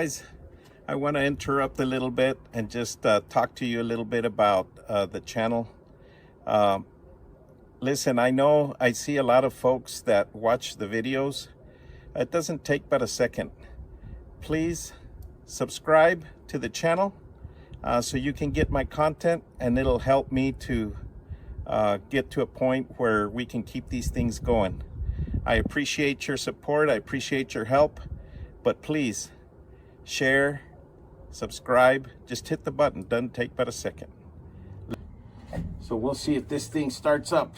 guys, I want to interrupt a little bit and just talk to you a little bit about the channel. Listen, I know I see a lot of folks that watch the videos. It doesn't take but a second. Please subscribe to the channel so you can get my content, and it'll help me to get to a point where we can keep these things going. I appreciate your support. I appreciate your help, but please share, subscribe, just hit the button. Doesn't take but a second. So we'll see if this thing starts up.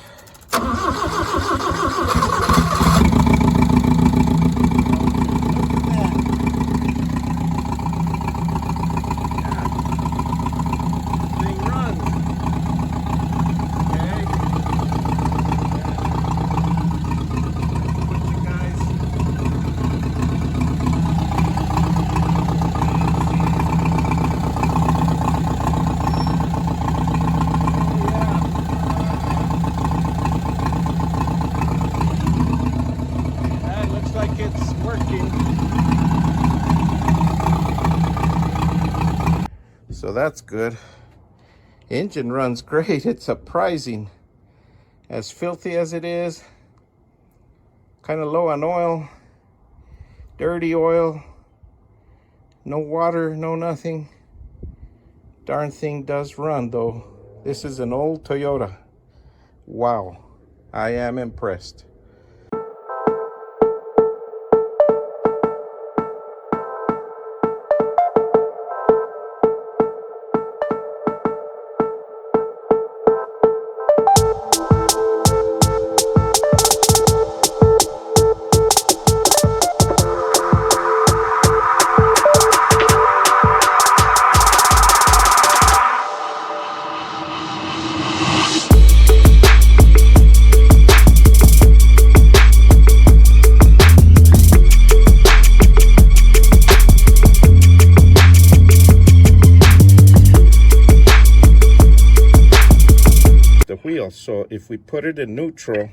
So that's good. Engine runs great. It's surprising. As filthy as it is, kind of low on oil, dirty oil, no water, no nothing. Darn thing does run though. This is an old Toyota. Wow, I am impressed. Wheel. So if we put it in neutral,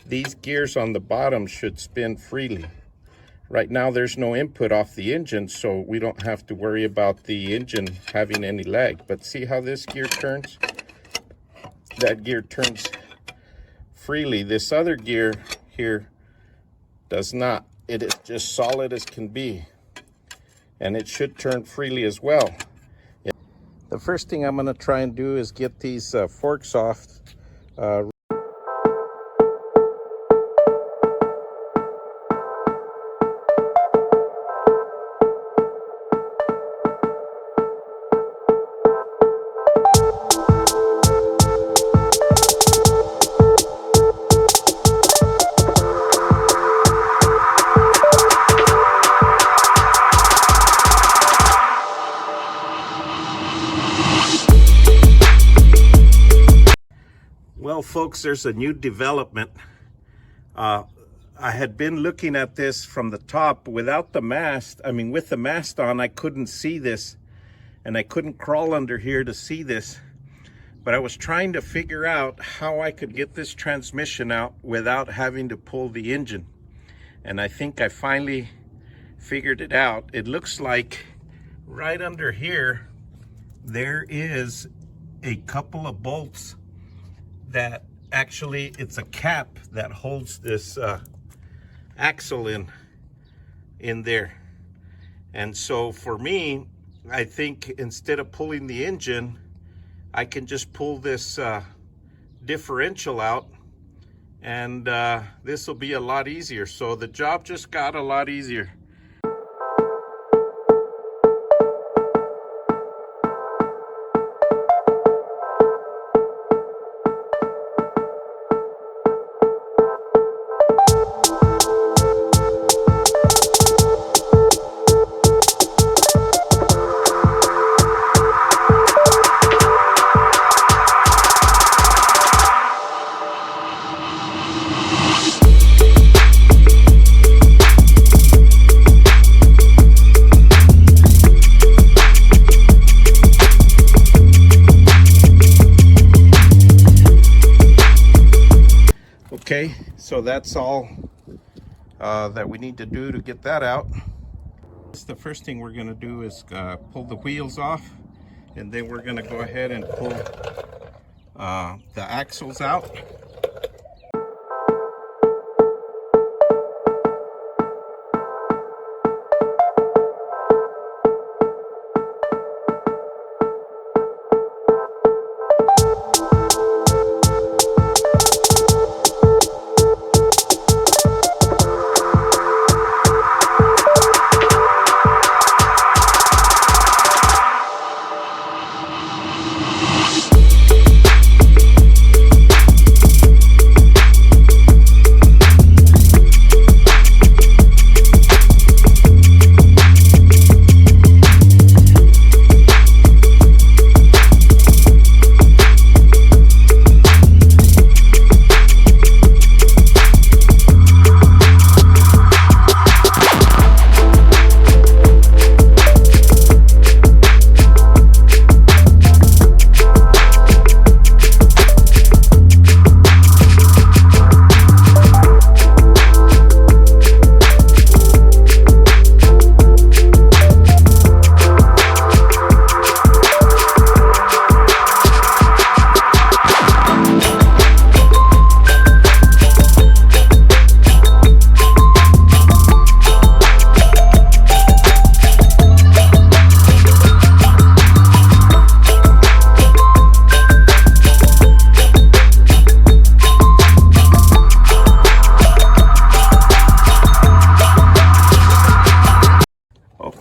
these gears on the bottom should spin freely. Right now there's no input off the engine, so we don't have to worry about the engine having any lag. But see how this gear turns? That gear turns freely. This other gear here does not. It is just solid as can be, and it should turn freely as well. The first thing I'm going to try and do is get these forks off. Well, folks, there's a new development. I had been looking at this from the top without the mast. I mean, with the mast on, I couldn't see this, and I couldn't crawl under here to see this. But I was trying to figure out how I could get this transmission out without having to pull the engine. And I think I finally figured it out. It looks like right under here, there is a couple of bolts that actually, it's a cap that holds this axle in there. And so for me, I think instead of pulling the engine, I can just pull this differential out, and this will be a lot easier. So the job just got a lot easier. Okay, so that's all that we need to do to get that out. The first thing we're going to do is pull the wheels off, and then we're going to go ahead and pull the axles out.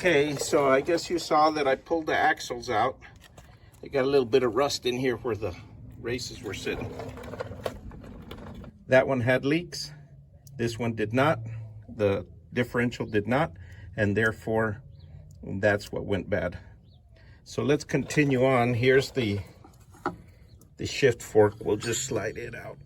Okay, so I guess you saw that I pulled the axles out. They got a little bit of rust in here where the races were sitting. That one had leaks. This one did not. The differential did not, and therefore that's what went bad. So let's continue on. Here's the shift fork. We'll just slide it out.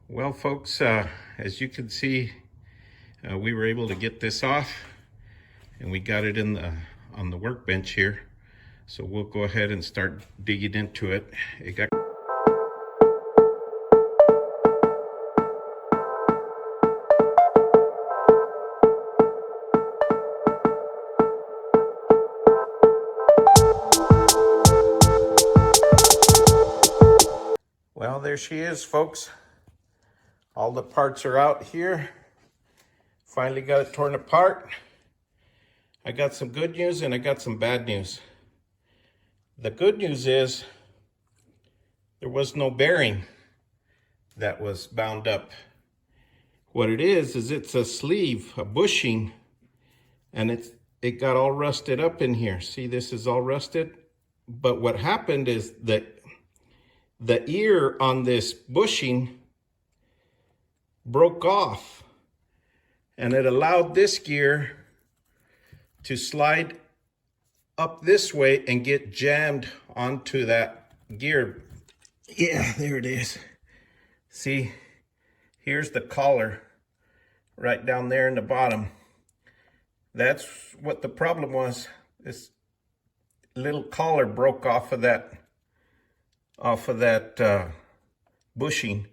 Well, folks, as you can see, we were able to get this off, and we got it on the workbench here. So we'll go ahead and start digging into it. Well, there she is, folks. All the parts are out here. Finally got it torn apart. I got some good news and I got some bad news. The good news is there was no bearing that was bound up. What it is it's a sleeve, a bushing, and it got all rusted up in here. See, this is all rusted. But what happened is that the ear on this bushing broke off, and it allowed this gear to slide up this way and get jammed onto that gear. Yeah, there it is. See, here's the collar right down there in the bottom. That's what the problem was. This little collar broke off of that bushing.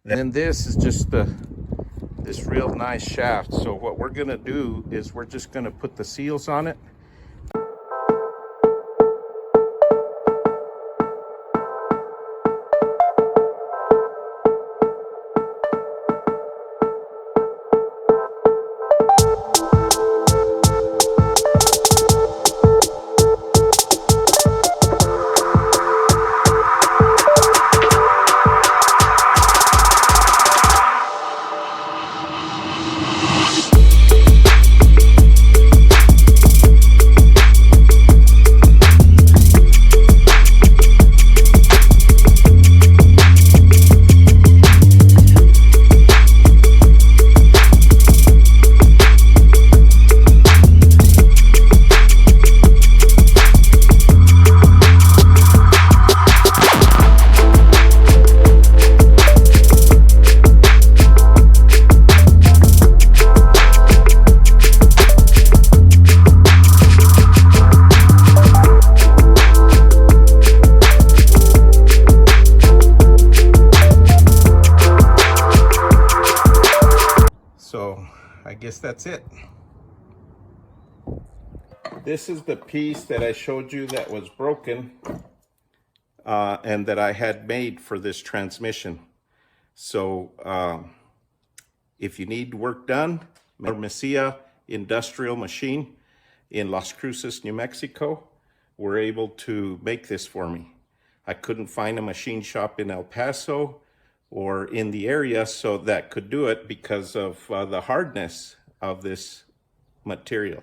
Then this is just this real nice shaft. So what we're gonna do is we're just gonna put the seals on it. So I guess that's it. This is the piece that I showed you that was broken and that I had made for this transmission. So if you need work done, Mesilla Industrial Machine in Las Cruces, New Mexico, were able to make this for me. I couldn't find a machine shop in El Paso or in the area so that could do it because of the hardness of this material.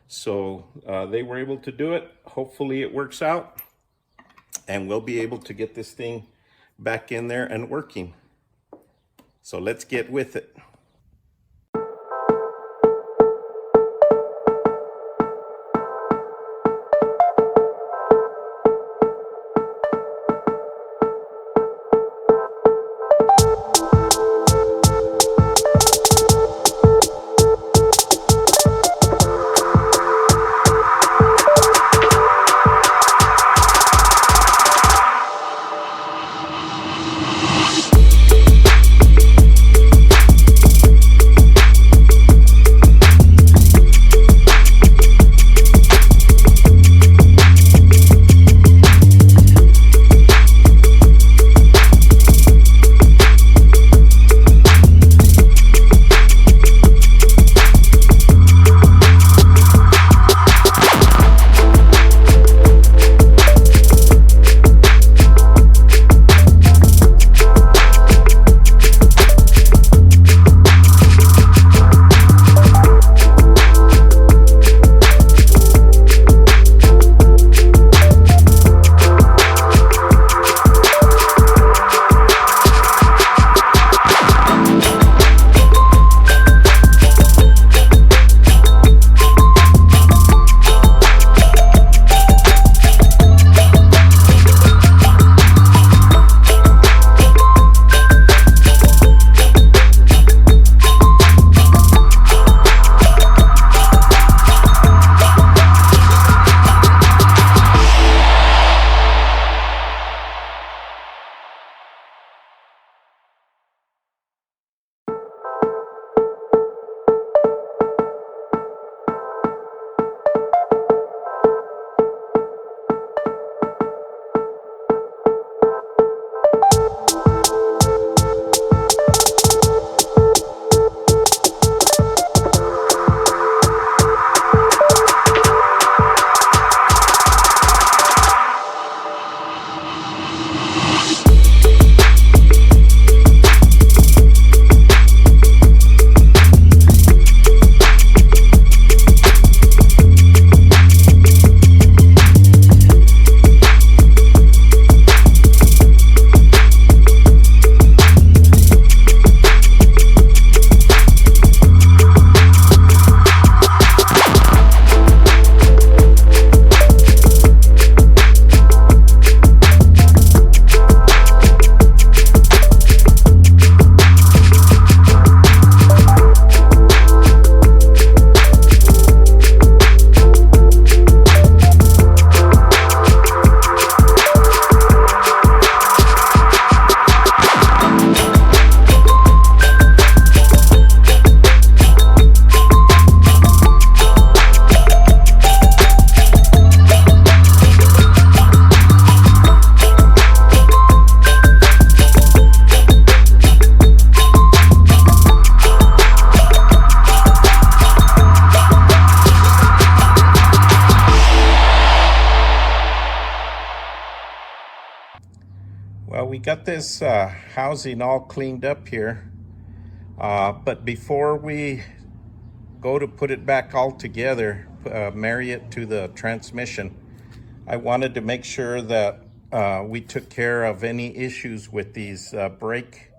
So they were able to do it. Hopefully it works out and we'll be able to get this thing back in there and working. So let's get with it. Well, we got this housing all cleaned up here, but before we go to put it back all together, marry it to the transmission, I wanted to make sure that we took care of any issues with these brake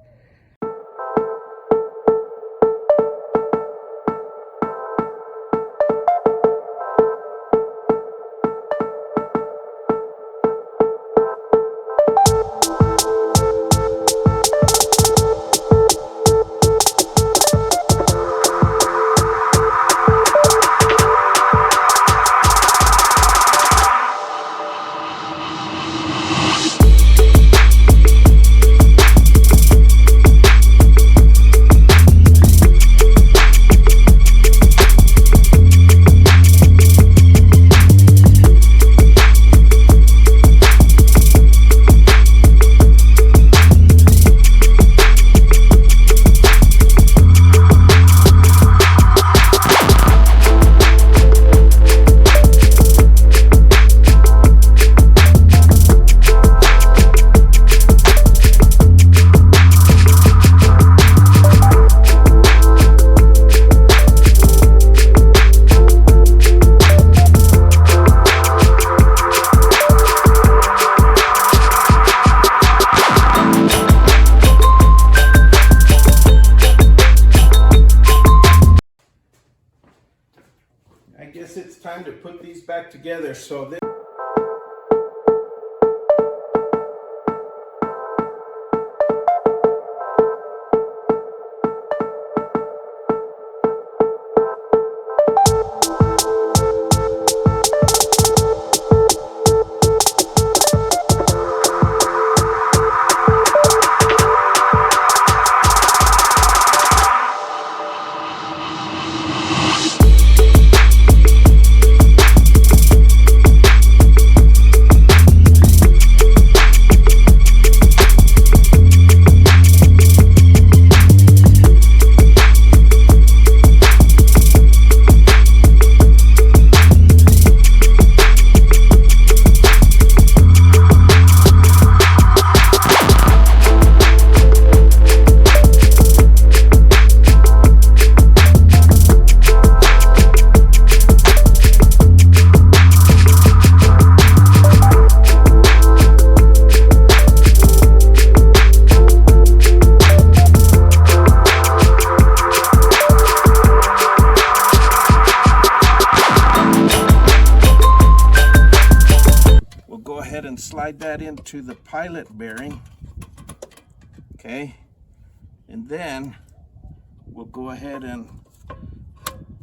guess it's time to put these back together. So this and slide that into the pilot bearing. Okay, and then we'll go ahead and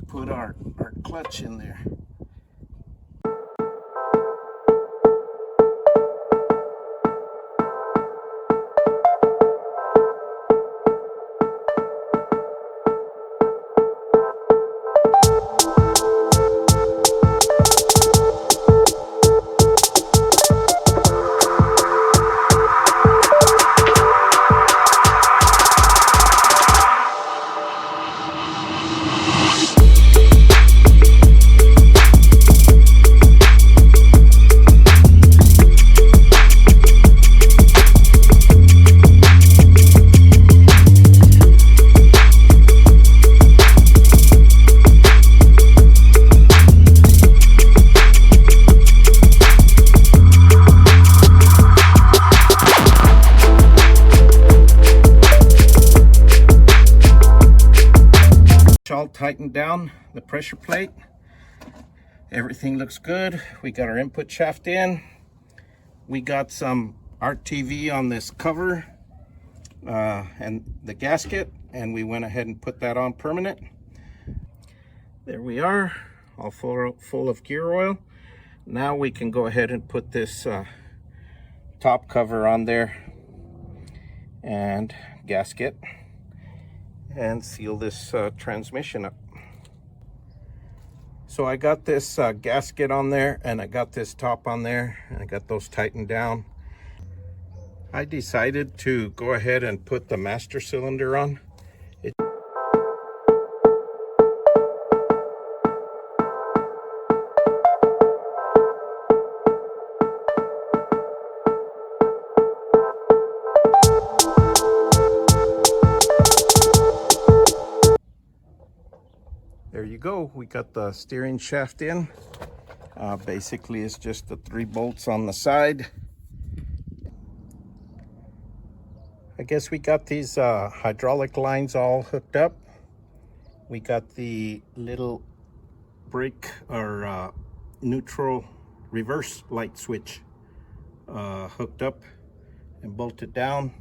put our clutch in there. All tightened down the pressure plate. Everything looks good. We got our input shaft in. We got some RTV on this cover and the gasket, and we went ahead and put that on permanent. There we are, all full of gear oil. Now we can go ahead and put this top cover on there and gasket and seal this transmission up. So I got this gasket on there, and I got this top on there, and I got those tightened down. I decided to go ahead and put the master cylinder on. There you go. We got the steering shaft in. Basically, it's just the 3 bolts on the side. I guess we got these hydraulic lines all hooked up. We got the little brake or neutral reverse light switch hooked up and bolted down.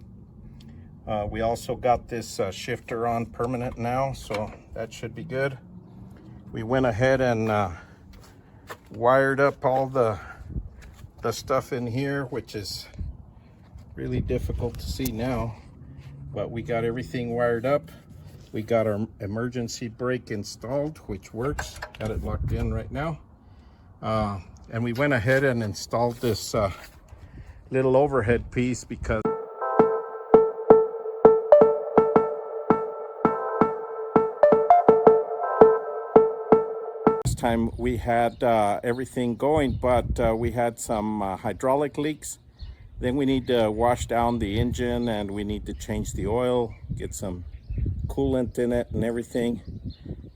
We also got this shifter on permanent now, so that should be good. We went ahead and wired up all the stuff in here, which is really difficult to see now, but we got everything wired up. We got our emergency brake installed, which works. Got it locked in right now. And we went ahead and installed this little overhead piece because time we had everything going, but we had some hydraulic leaks. Then we need to wash down the engine, and we need to change the oil, get some coolant in it and everything,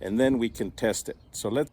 and then we can test it. So let's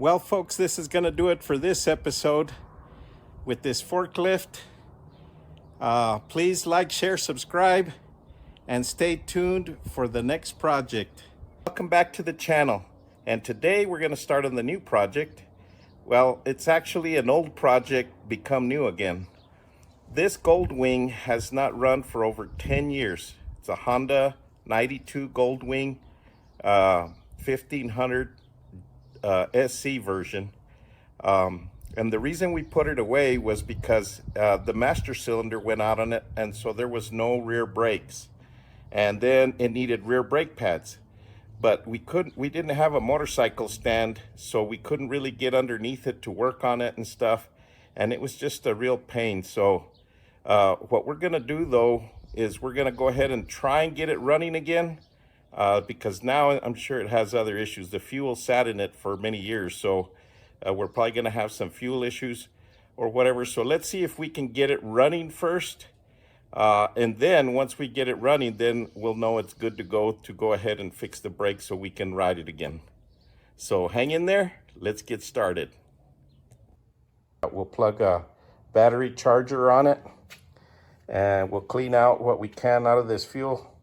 Well, folks, this is going to do it for this episode with this forklift. Please like, share, subscribe, and stay tuned for the next project. Welcome back to the channel. And today we're going to start on the new project. Well, it's actually an old project become new again. This Goldwing has not run for over 10 years. It's a Honda 92 Goldwing 1500 SC version. And the reason we put it away was because the master cylinder went out on it, and so there was no rear brakes. And then it needed rear brake pads. But we didn't have a motorcycle stand, so we couldn't really get underneath it to work on it and stuff. And it was just a real pain. So what we're gonna do though is we're gonna go ahead and try and get it running again, because now I'm sure it has other issues. The fuel sat in it for many years, so we're probably gonna have some fuel issues or whatever. So let's see if we can get it running first. And then once we get it running, then we'll know it's good to go ahead and fix the brakes so we can ride it again. So hang in there, let's get started. We'll plug a battery charger on it, and we'll clean out what we can out of this fuel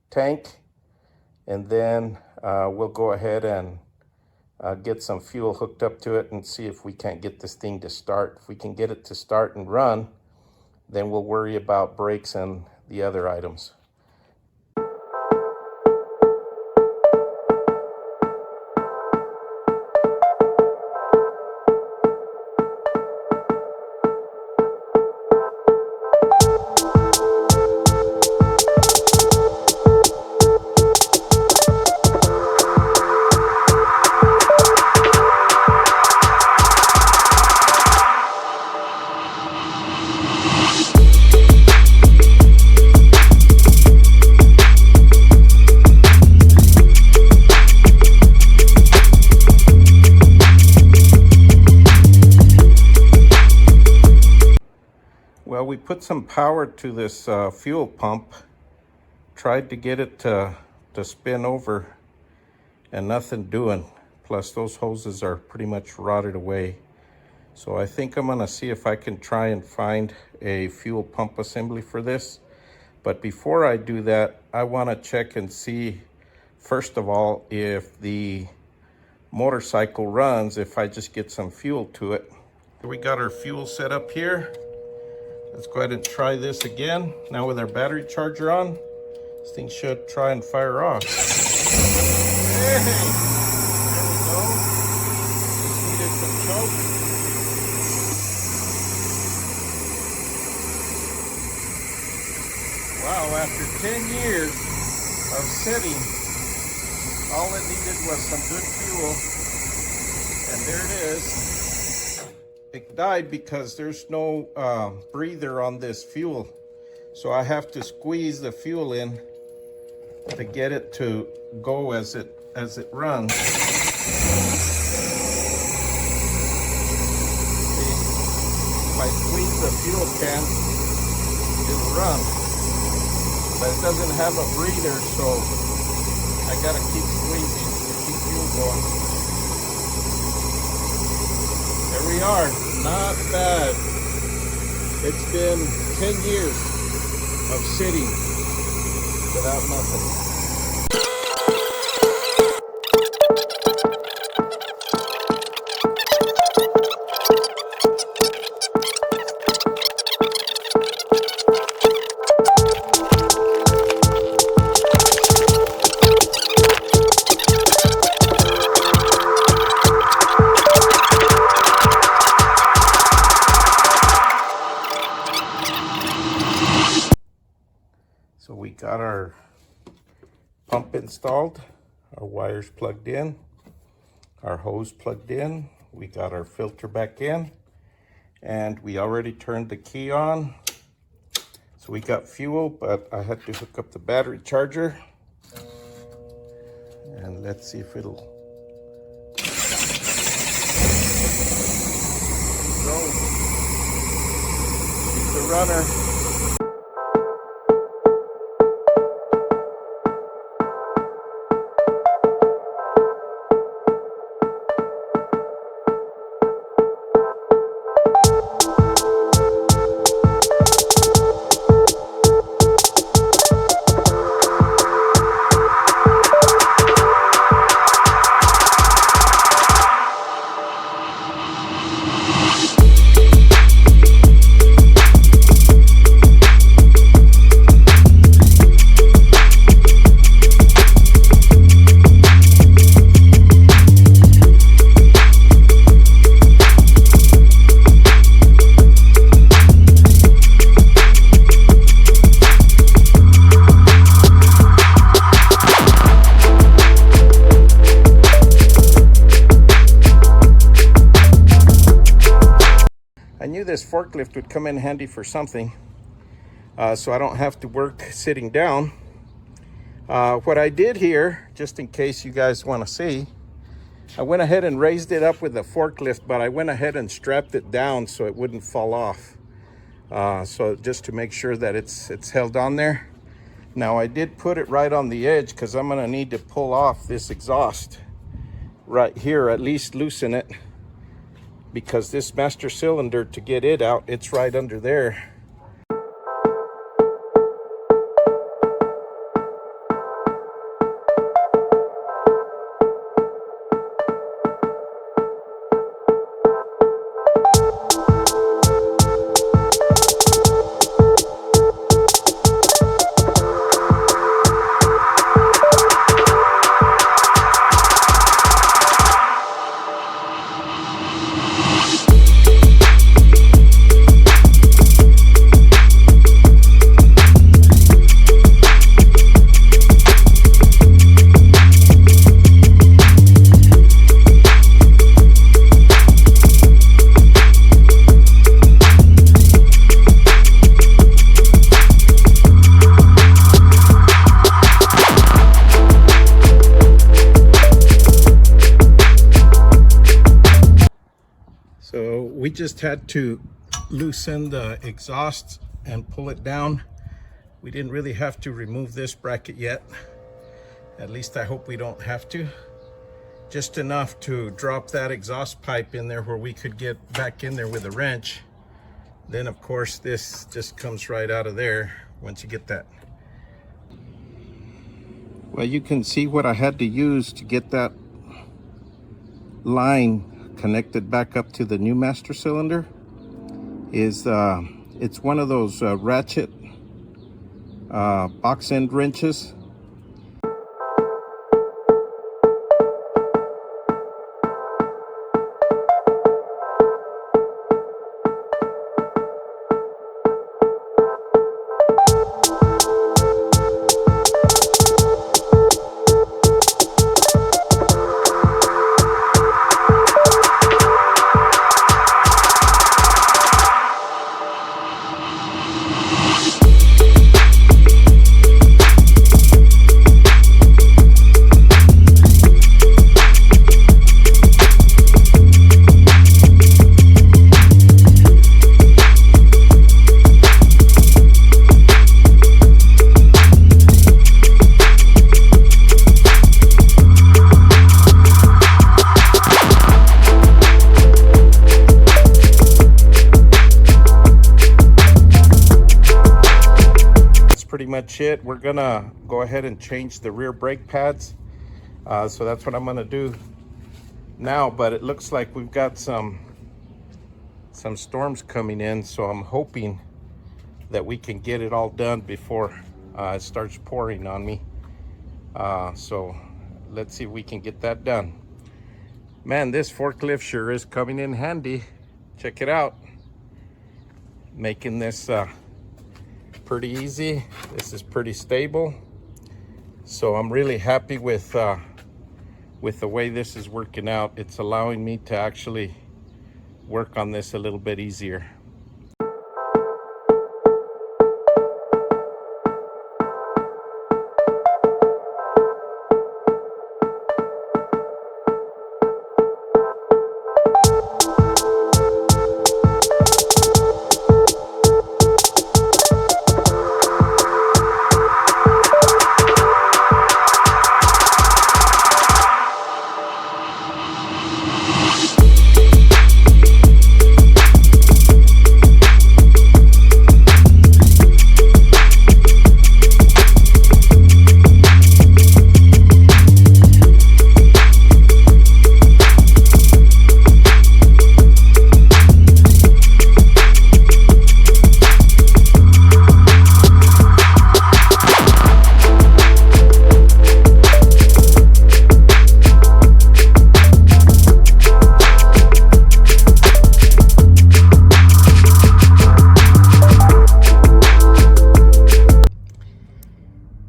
tank, and then we'll go ahead and get some fuel hooked up to it and see if we can't get this thing to start. If we can get it to start and run, then we'll worry about brakes and the other items. Well, we put some power to this fuel pump, tried to get it to spin over, and nothing doing. Plus those hoses are pretty much rotted away. So I think I'm gonna see if I can try and find a fuel pump assembly for this. But before I do that, I wanna check and see, first of all, if the motorcycle runs, if I just get some fuel to it. We got our fuel set up here. Let's go ahead and try this again. Now with our battery charger on, this thing should try and fire off. Hey, there we go. Just needed some choke. Wow, after 10 years of sitting, all it needed was some good fuel. And there it is. It died because there's no breather on this fuel, so I have to squeeze the fuel in to get it to go as it runs. If I squeeze the fuel can, it'll run, but it doesn't have a breather, so I gotta keep squeezing to keep fuel going. There we are, not bad. It's been 10 years of sitting without nothing. So we got our pump installed, our wires plugged in, our hose plugged in, we got our filter back in, and we already turned the key on. So we got fuel, but I had to hook up the battery charger. And let's see if it'll go. Keep the runner. this forklift would come in handy for something, so I don't have to work sitting down. What I did here, just in case you guys want to see, I went ahead and raised it up with the forklift, but I went ahead and strapped it down so it wouldn't fall off. So just to make sure that it's held on there. Now I did put it right on the edge because I'm gonna need to pull off this exhaust right here, at least loosen it, because this master cylinder, to get it out, it's right under there. So we just had to loosen the exhaust and pull it down. We didn't really have to remove this bracket yet. At least I hope we don't have to. Just enough to drop that exhaust pipe in there where we could get back in there with a wrench. Then of course this just comes right out of there once you get that. Well, you can see what I had to use to get that line connected back up to the new master cylinder is it's one of those ratchet box end wrenches. Pretty much it. We're gonna go ahead and change the rear brake pads, so that's what I'm gonna do now. But it looks like we've got some storms coming in, so I'm hoping that we can get it all done before it starts pouring on me. So let's see if we can get that done. Man, this forklift sure is coming in handy. Check it out, making this pretty easy. This is pretty stable, so I'm really happy with the way this is working out. It's allowing me to actually work on this a little bit easier.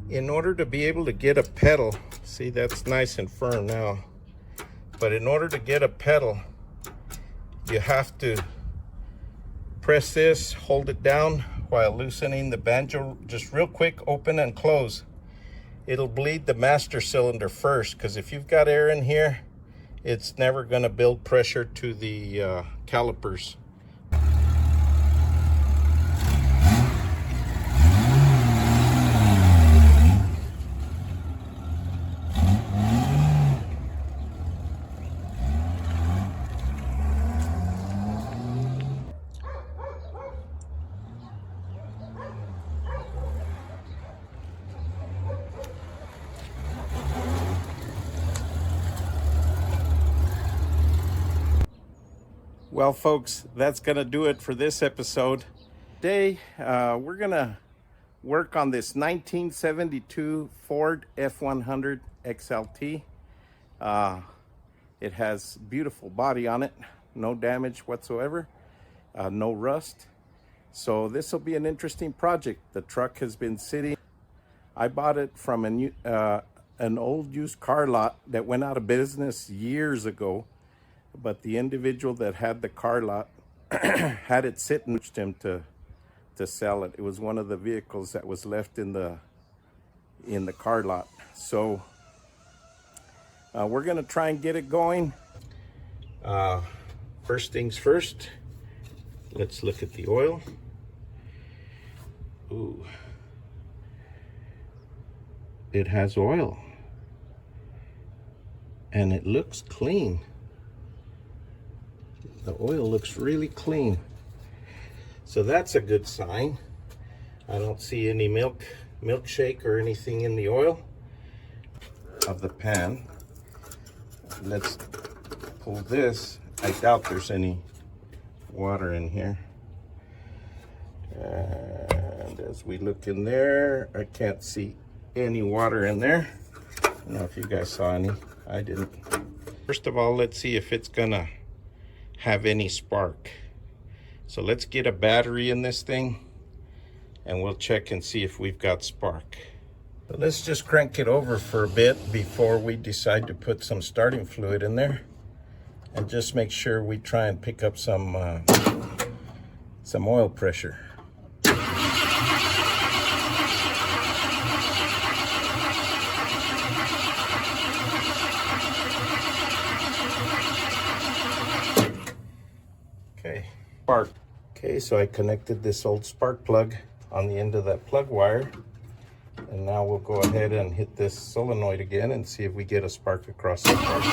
In order to be able to get a pedal, see, that's nice and firm now, but in order to get a pedal, you have to press this, hold it down while loosening the banjo, just real quick, open and close. It'll bleed the master cylinder first, because if you've got air in here, it's never going to build pressure to the calipers. Well, folks, that's going to do it for this episode. Today, we're going to work on this 1972 Ford F100 XLT. It has beautiful body on it, no damage whatsoever, no rust. So this will be an interesting project. The truck has been sitting. I bought it from an old used car lot that went out of business years ago. But the individual that had the car lot had it sit and urged him to sell it. It was one of the vehicles that was left in the car lot. So we're gonna try and get it going. First things first, let's look at the oil. Ooh, it has oil and it looks clean. The oil looks really clean. So that's a good sign. I don't see any milkshake or anything in the oil of the pan. Let's pull this. I doubt there's any water in here. And as we look in there, I can't see any water in there. I don't know if you guys saw any. I didn't. First of all, let's see if it's gonna have any spark. So let's get a battery in this thing and we'll check and see if we've got spark. So let's just crank it over for a bit before we decide to put some starting fluid in there, and just make sure we try and pick up some oil pressure. Spark. Okay, so I connected this old spark plug on the end of that plug wire, and now we'll go ahead and hit this solenoid again and see if we get a spark across the spark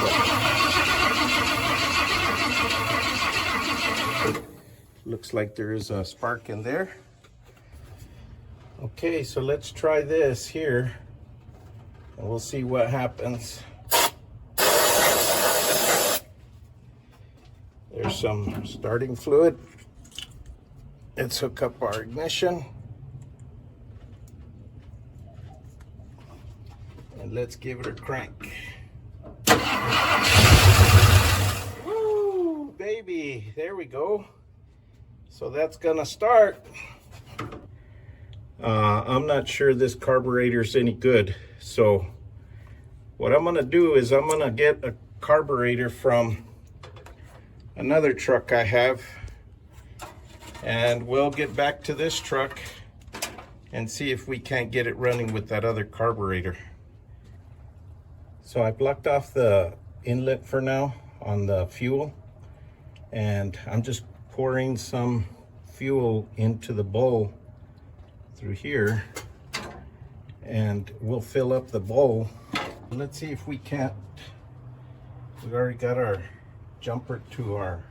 plug. Looks like there is a spark in there. Okay, so let's try this here and we'll see what happens. There's some starting fluid. Let's hook up our ignition. And let's give it a crank. Woo, baby, there we go. So that's gonna start. I'm not sure this carburetor's any good. So what I'm gonna do is I'm gonna get a carburetor from another truck I have, and we'll get back to this truck and see if we can't get it running with that other carburetor. So I blocked off the inlet for now on the fuel, and I'm just pouring some fuel into the bowl through here, and we'll fill up the bowl. Let's see if we can't. We've already got our jumper to our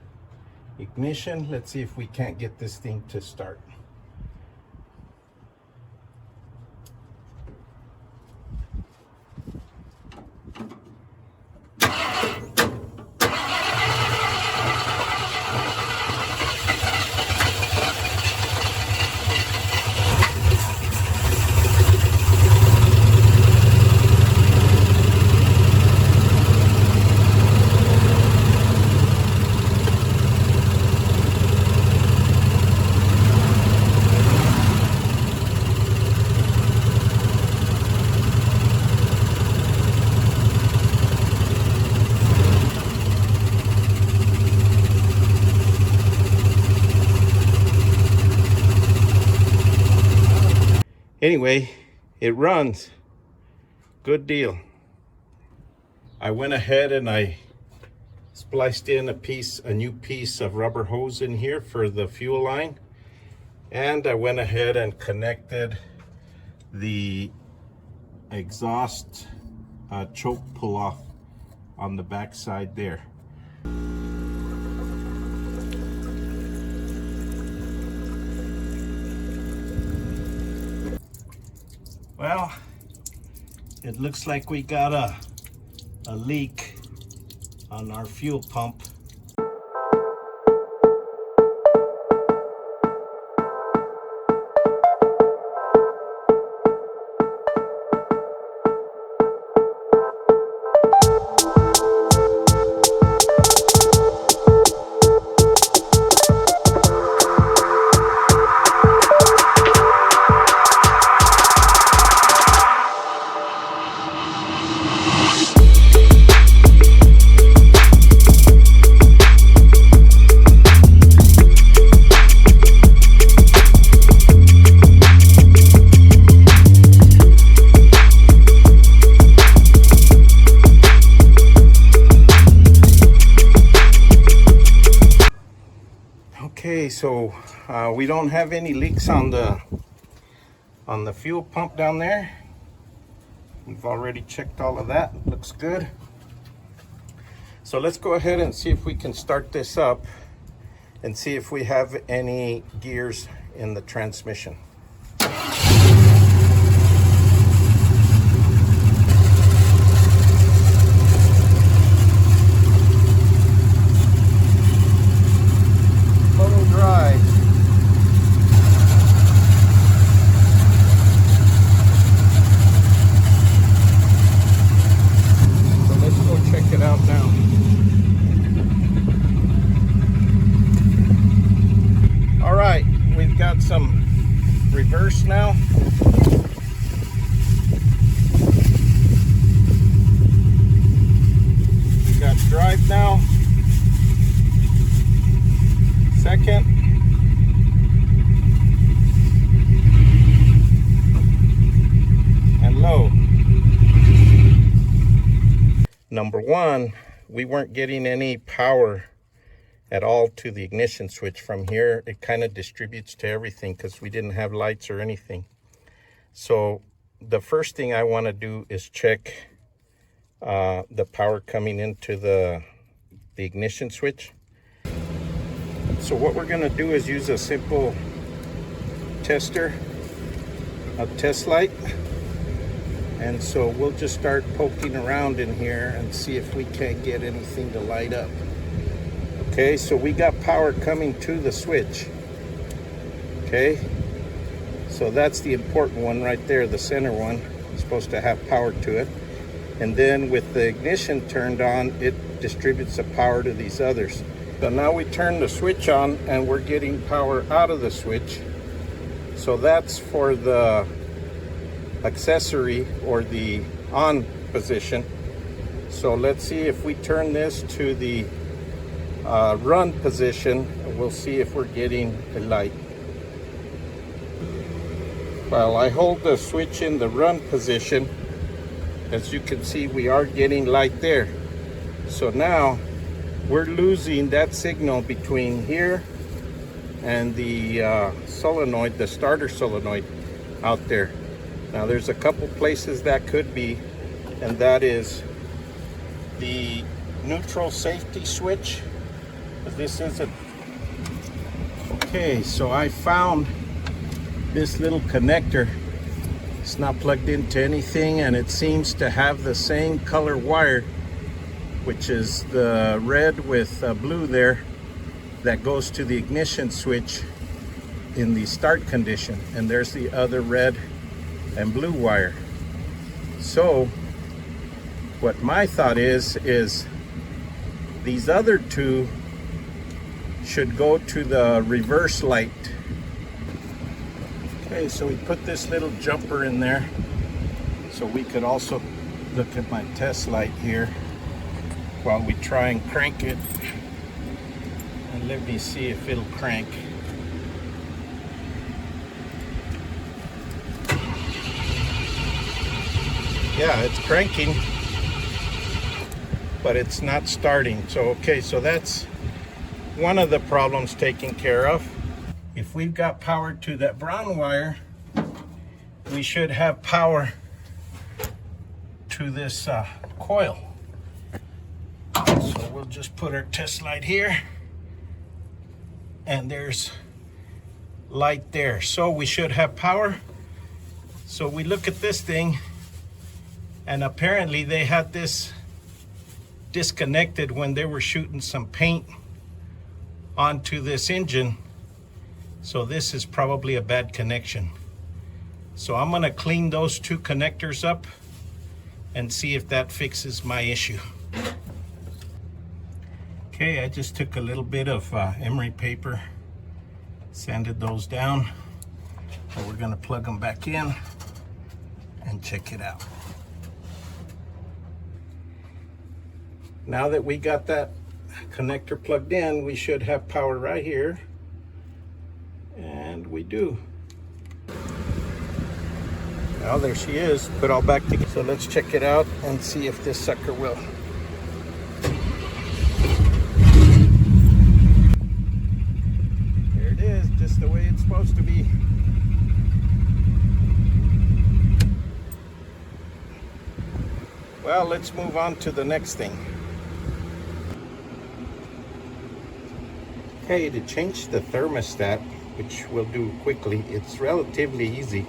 ignition. Let's see if we can't get this thing to start. Anyway, it runs. Good deal. I went ahead and I spliced in a new piece of rubber hose in here for the fuel line. And I went ahead and connected the exhaust choke pull-off on the back side there. Well, it looks like we got a leak on our fuel pump. Okay, so we don't have any leaks on the fuel pump down there. We've already checked all of that. Looks good. So let's go ahead and see if we can start this up and see if we have any gears in the transmission. Some reverse now. We got drive now. Second. And low. Number one, we weren't getting any power at all to the ignition switch from here. It kind of distributes to everything because we didn't have lights or anything. So the first thing I want to do is check the power coming into the ignition switch. So what we're going to do is use a simple tester, a test light. And so we'll just start poking around in here and see if we can't get anything to light up. Okay, so we got power coming to the switch. Okay, so that's the important one right there, the center one. It's supposed to have power to it. And then with the ignition turned on, it distributes the power to these others. So now we turn the switch on and we're getting power out of the switch. So that's for the accessory or the on position. So let's see if we turn this to the run position, we'll see if we're getting a light. While I hold the switch in the run position, as you can see, we are getting light there. So now we're losing that signal between here and the solenoid, the starter solenoid out there. Now there's a couple places that could be, and that is the neutral safety switch. This isn't. Okay, so I found this little connector. It's not plugged into anything and it seems to have the same color wire, which is the red with blue there, that goes to the ignition switch in the start condition, and there's the other red and blue wire. So what my thought is these other two should go to the reverse light. Okay, so we put this little jumper in there so we could also look at my test light here while we try and crank it. And let me see if it'll crank. Yeah, it's cranking, but it's not starting. So, okay, so that's one of the problems taken care of. If we've got power to that brown wire, we should have power to this coil. So we'll just put our test light here, and there's light there. So we should have power. So we look at this thing, and apparently they had this disconnected when they were shooting some paint onto this engine. So this is probably a bad connection. So I'm gonna clean those two connectors up and see if that fixes my issue. Okay, I just took a little bit of emery paper, sanded those down, and we're gonna plug them back in and check it out. Now that we got that connector plugged in, we should have power right here, and we do. Now there she is, put all back together. So let's check it out and see if this sucker will. There it is, just the way it's supposed to be. Well, let's move on to the next thing. Okay, to change the thermostat, which we'll do quickly, it's relatively easy.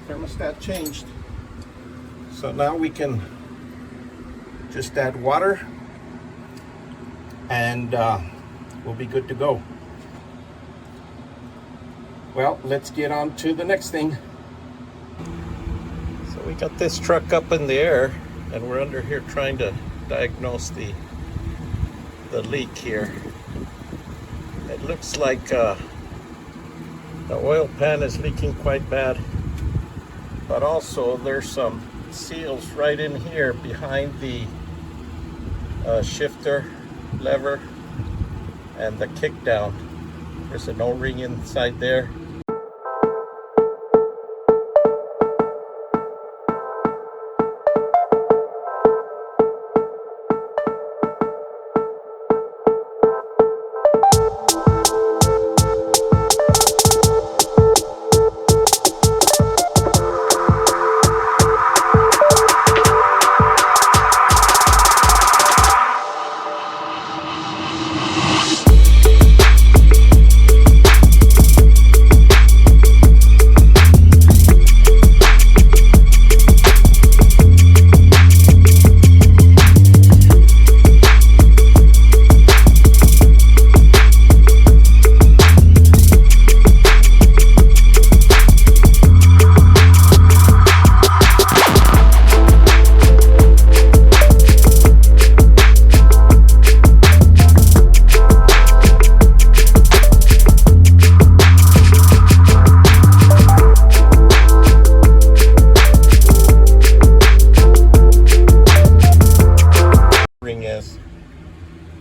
Thermostat changed. So now we can just add water and we'll be good to go. Well, let's get on to the next thing. So we got this truck up in the air and we're under here trying to diagnose the leak here. It looks like the oil pan is leaking quite bad. But also there's some seals right in here behind the shifter lever and the kick down. There's an O-ring inside there.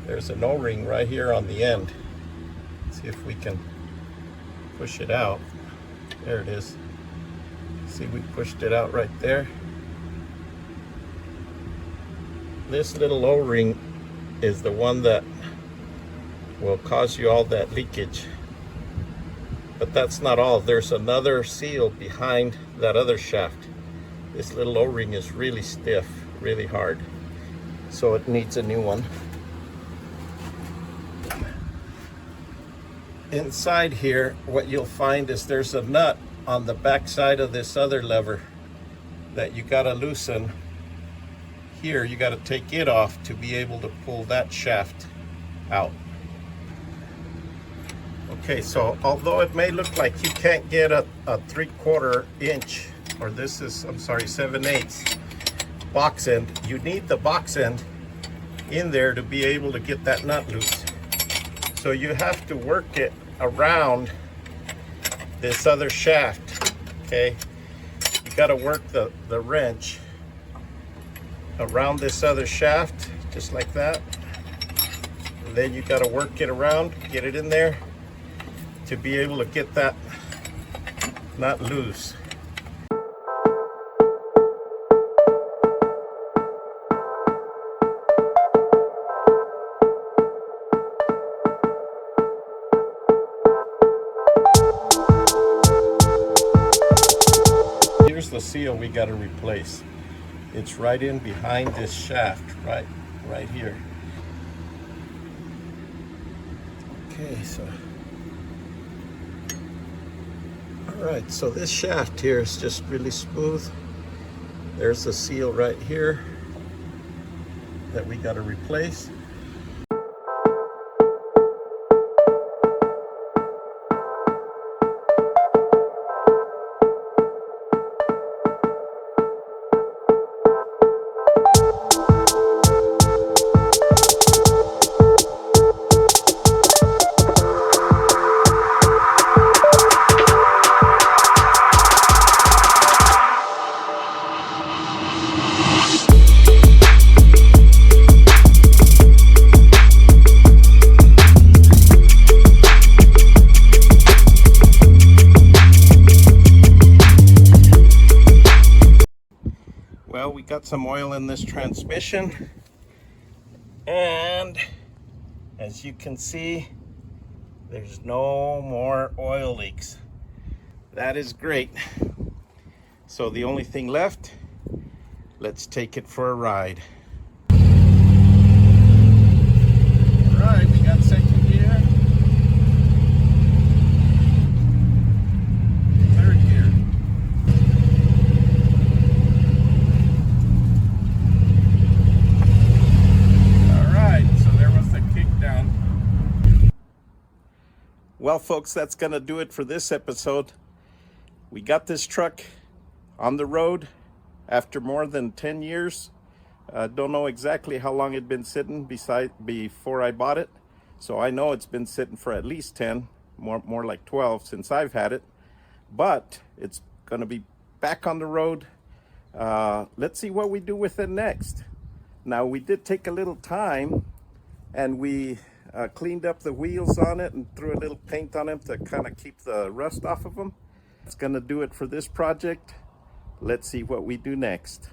There's an O-ring right here on the end. Let's see if we can push it out. There it is. See, we pushed it out right there. This little O-ring is the one that will cause you all that leakage. But that's not all. There's another seal behind that other shaft. This little O-ring is really stiff, really hard. So it needs a new one. Inside here, what you'll find is there's a nut on the back side of this other lever that you gotta loosen. Here, you gotta take it off to be able to pull that shaft out. Okay, so although it may look like you can't get a 3/4 inch, or this is, I'm sorry, 7/8 box end, you need the box end in there to be able to get that nut loose. So you have to work it around this other shaft, okay? You gotta work the wrench around this other shaft, just like that. And then you gotta work it around, get it in there to be able to get that nut loose. Here's the seal we got to replace. It's right in behind this shaft, right here. Okay, so all right, so this shaft here is just really smooth. There's the seal right here that we got to replace. Well, we got some oil in this transmission, and as you can see, there's no more oil leaks. That is great. So the only thing left, let's take it for a ride. All right, we got second gear, third gear. Well, folks, that's going to do it for this episode. We got this truck on the road after more than 10 years. Don't know exactly how long it'd been sitting before I bought it. So I know it's been sitting for at least 10, more like 12 since I've had it. But it's going to be back on the road. Let's see what we do with it next. Now, we did take a little time, and we cleaned up the wheels on it and threw a little paint on them to kind of keep the rust off of them. That's going to do it for this project. Let's see what we do next.